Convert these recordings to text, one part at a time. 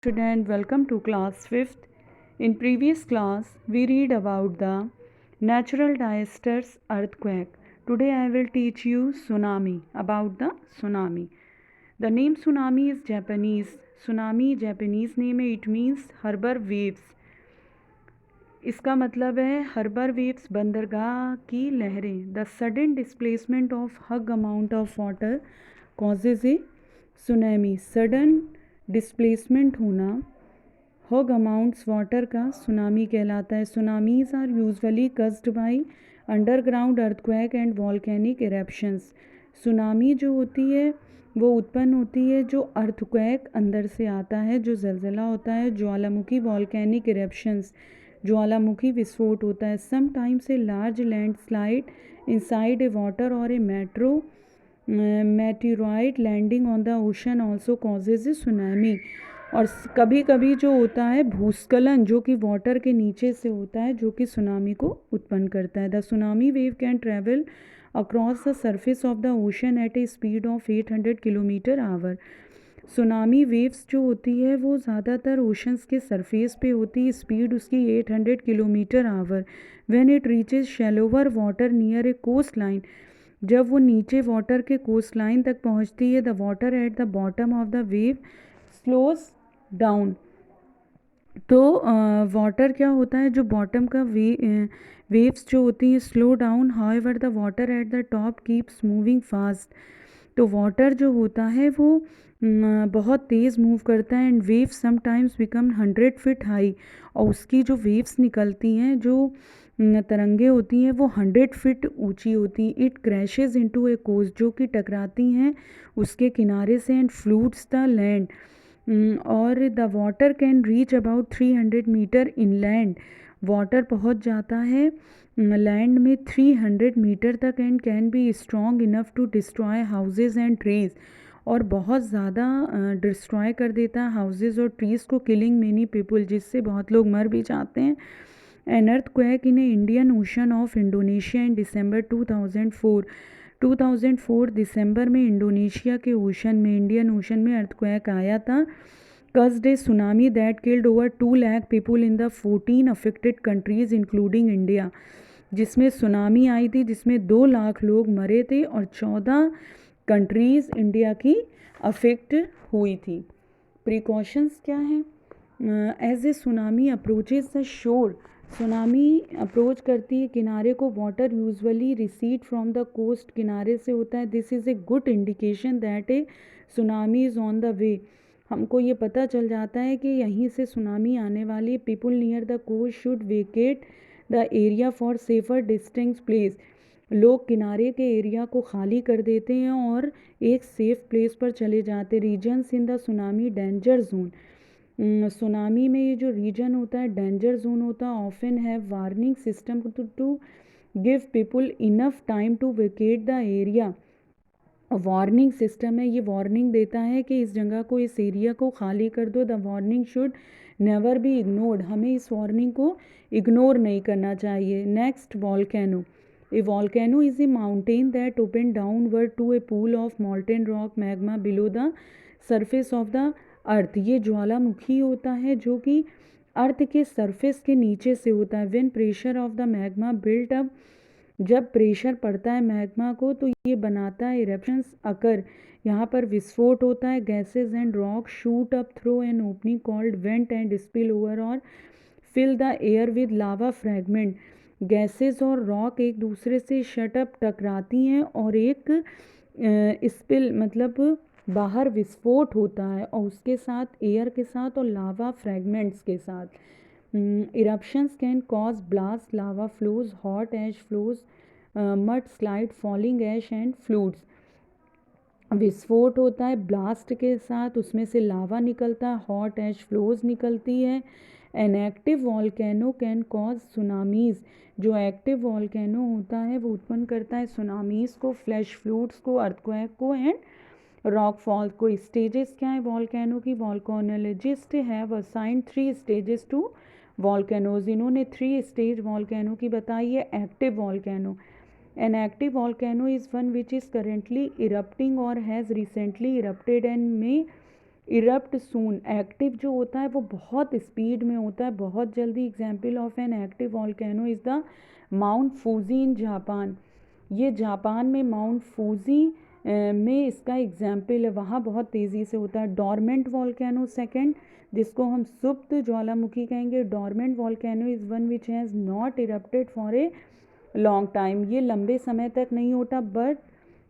Student, welcome to class 5th. In previous class, we read about the natural disasters earthquake. Today I will teach you tsunami, about the tsunami. The name tsunami is Japanese. Tsunami Japanese name है, it means harbor waves. इसका मतलब है हर्बर waves, बंदरगाह की लहरें. The sudden displacement of huge amount of water causes a tsunami. Sudden displacement होना huge amounts water का tsunami कहलाता है. Tsunamis are usually caused by underground earthquake and volcanic eruptions. Tsunami जो होती है वो उत्पन्न होती है जो अर्थक्वेक अंदर से आता है, जो जलजला होता है, ज्वालामुखी वॉल्केनिक इरप्शंस, ज्वालामुखी विस्फोट होता है. Sometimes a large landslide inside a water और a meteoroid landing on the ocean also causes a tsunami. और कभी कभी जो होता है भूस्खलन जो कि वाटर के नीचे से होता है, जो कि सुनामी को उत्पन्न करता है. The tsunami wave can travel across the surface of the ocean at a speed of 800 kilometre hour. Tsunami waves जो होती है वो ज़्यादातर ओशंस के सरफेस पे होती है. स्पीड उसकी 800 kilometre hour. When it reaches shallower water near a coast line, जब वो नीचे वाटर के कोस्ट लाइन तक पहुंचती है, the water at the bottom of the wave slows down. तो वाटर क्या होता है, जो बॉटम का वेव्स जो होती हैं slow down. However the water at the top keeps moving fast. तो वाटर जो होता है वो बहुत तेज़ मूव करता है. And waves sometimes become 100 feet high. और उसकी जो वेव्स निकलती हैं, जो तरंगे होती हैं, वो 100 फीट ऊंची होती. It crashes into a coast, जो कि टकराती हैं उसके किनारे से. And floods the land. और the water can reach about 300 metre inland. Water पहुंच जाता है लैंड में 300 मीटर तक. And can be strong enough to destroy houses and trees. और बहुत ज़्यादा डिस्ट्रॉय कर देता है हाउसेज और ट्रीज़ को, किलिंग मेनी पीपल, जिससे बहुत लोग मर भी जाते हैं. An earthquake in a Indian Ocean of Indonesia in December 2004. 2004 दिसंबर में इंडोनेशिया के ओशन में, इंडियन ओशन में अर्थक्वेक आया था. caused a tsunami that killed over 2 lakh people in the 14 affected countries including India. जिसमें सुनामी आई थी, जिसमें 2 लाख लोग मरे थे और 14 कंट्रीज़ इंडिया की अफेक्ट हुई थी. प्रिकॉशंस क्या हैं? As a tsunami approaches the shore, tsunami approach करती है किनारे को. Water usually recede from the coast, किनारे से होता है. This is a good indication that a tsunami is on the way. हमको ये पता चल जाता है कि यहीं से सुनामी आने वाली. People near the coast should vacate the area for safer distance place. लोग किनारे के एरिया को खाली कर देते हैं और एक सेफ प्लेस पर चले जाते. Regions in the tsunami danger zone, tsunami में ये जो रीजन होता है डेंजर जोन होता है. Often have warning system to give people enough time to vacate the area. Warning system है, ये वार्निंग देता है कि इस जगह को, इस एरिया को खाली कर दो. The warning should never be ignored, हमें इस वार्निंग को इग्नोर नहीं करना चाहिए. Next, volcano. A volcano is a mountain that open downward to a pool of molten rock magma below the surface of the earth. ये ज्वालामुखी होता है जो कि अर्थ के सरफेस के नीचे से होता है. When pressure of the magma built up, जब प्रेशर पड़ता है मैग्मा को तो ये बनाता है इरप्शंस अकर. यहाँ पर विस्फोट होता है. Gases and rock shoot up through an opening called vent and spill over और fill the air with lava fragment. Gases और रॉक एक दूसरे से शट अप टकराती हैं और एक स्पिल मतलब बाहर विस्फोट होता है, और उसके साथ एयर के साथ और लावा फ्रैगमेंट्स के साथ. Eruptions can cause blast, lava flows, hot ash flows, mud slide, falling ash and floods. विस्फोट होता है ब्लास्ट के साथ, उसमें से लावा निकलता है, हॉट एश फ्लोज निकलती है. An active volcano can cause tsunamis. जो एक्टिव वॉल्केनो होता है वो उत्पन्न करता है सुनामीज को, फ्लैश फ्लूड्स को, अर्थक्वेक को एंड रॉक फॉल को. स्टेजेस क्या है वॉल्केनो की? Volcanologist have assigned 3 stages to volcanoes. इन्होंने 3 स्टेज वॉल्केनो की बताई है. Active volcano, an active volcano is one which is currently erupting और has recently erupted and may erupt soon, active जो होता है वो बहुत स्पीड में होता है, बहुत जल्दी। Example of N active volcano is the mount Fuji in Japan. ये जापान में माउंट फूजी में इसका एग्जाम्पल है, वहाँ बहुत तेज़ी से होता है। डॉर्मेंट वॉल्केनो सेकंड, जिसको हम सुप्त ज्वालामुखी कहेंगे। Dormant volcano is one which has not erupted for a long time. ये लंबे समय तक नहीं होता, but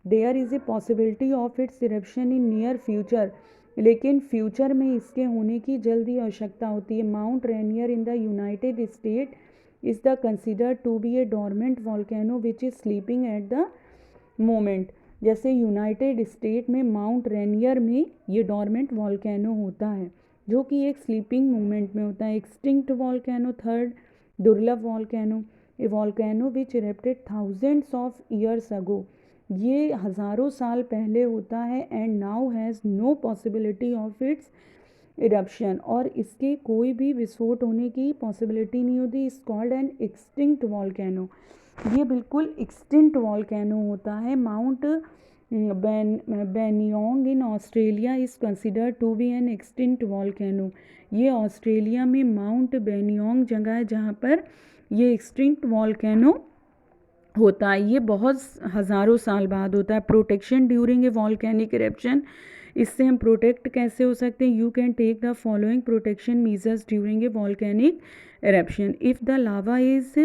there is a possibility of its eruption in near future, लेकिन फ्यूचर में इसके होने की जल्दी आवश्यकता होती है। Mount Rainier in the United State is the considered to be a dormant volcano which is sleeping at the moment. जैसे यूनाइटेड स्टेट में माउंट रेनियर में ये डॉर्मेंट वॉल्केनो होता है, जो कि एक स्लीपिंग मोमेंट में होता है। एक्सटिंक्ट वॉल्केनो थर्ड, दुर्लभ volcano, a volcano which erupted thousands of years ago. ये हज़ारों साल पहले होता है, and now has no possibility of its eruption, और इसके कोई भी विस्फोट होने की पॉसिबिलिटी नहीं होती। इस कॉल्ड एन एक्सटिंक्ट वॉल्केनो। ये बिल्कुल एक्सटिंक्ट वॉल्केनो होता है। Mount Buninyong in Australia is considered to be an extinct volcano. ये ऑस्ट्रेलिया में माउंट बेनियोंग जगह है जहाँ पर ये एक्सटिंक्ट वॉल्केनो होता है। ये बहुत हज़ारों साल बाद होता है। Protection during a volcanic eruption, इससे हम प्रोटेक्ट कैसे हो सकते हैं? You can take the following protection measures during a volcanic eruption. If the lava is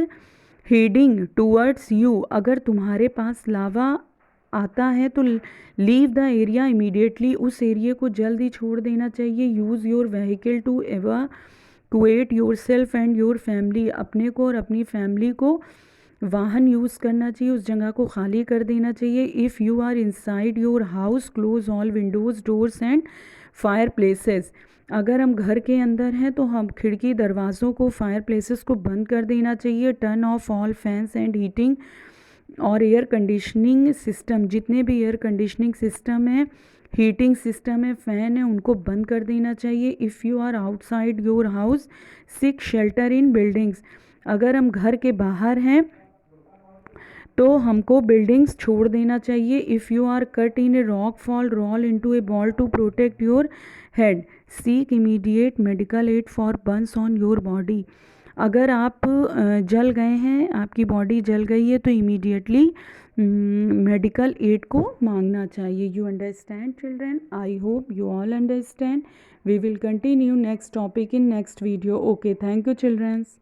heading towards you, अगर तुम्हारे पास लावा आता है तो लीव द एरिया इमीडिएटली, उस एरिया को जल्दी छोड़ देना चाहिए। Use your vehicle to evacuate yourself and your family, अपने को और अपनी फैमिली को वाहन यूज़ करना चाहिए, उस जगह को खाली कर देना चाहिए। If you are inside your house close all windows doors and fire places, अगर हम घर के अंदर हैं तो हम खिड़की दरवाज़ों को, फायर प्लेसेस को बंद कर देना चाहिए। Turn off all fans and heating और एयर कंडीशनिंग सिस्टम, जितने भी एयर कंडीशनिंग सिस्टम है, हीटिंग सिस्टम है, फ़ैन है, उनको बंद कर देना चाहिए। If you are outside your house seek shelter in buildings, अगर हम घर के बाहर हैं तो हमको बिल्डिंग्स छोड़ देना चाहिए। If you are caught in a rock fall roll into a ball to protect your head, seek immediate medical aid for burns on your body, अगर आप जल गए हैं, आपकी बॉडी जल गई है तो इमीडिएटली मेडिकल एड को मांगना चाहिए। You understand children? I hope you all understand. We will continue next topic in next video. Okay, thank you children's.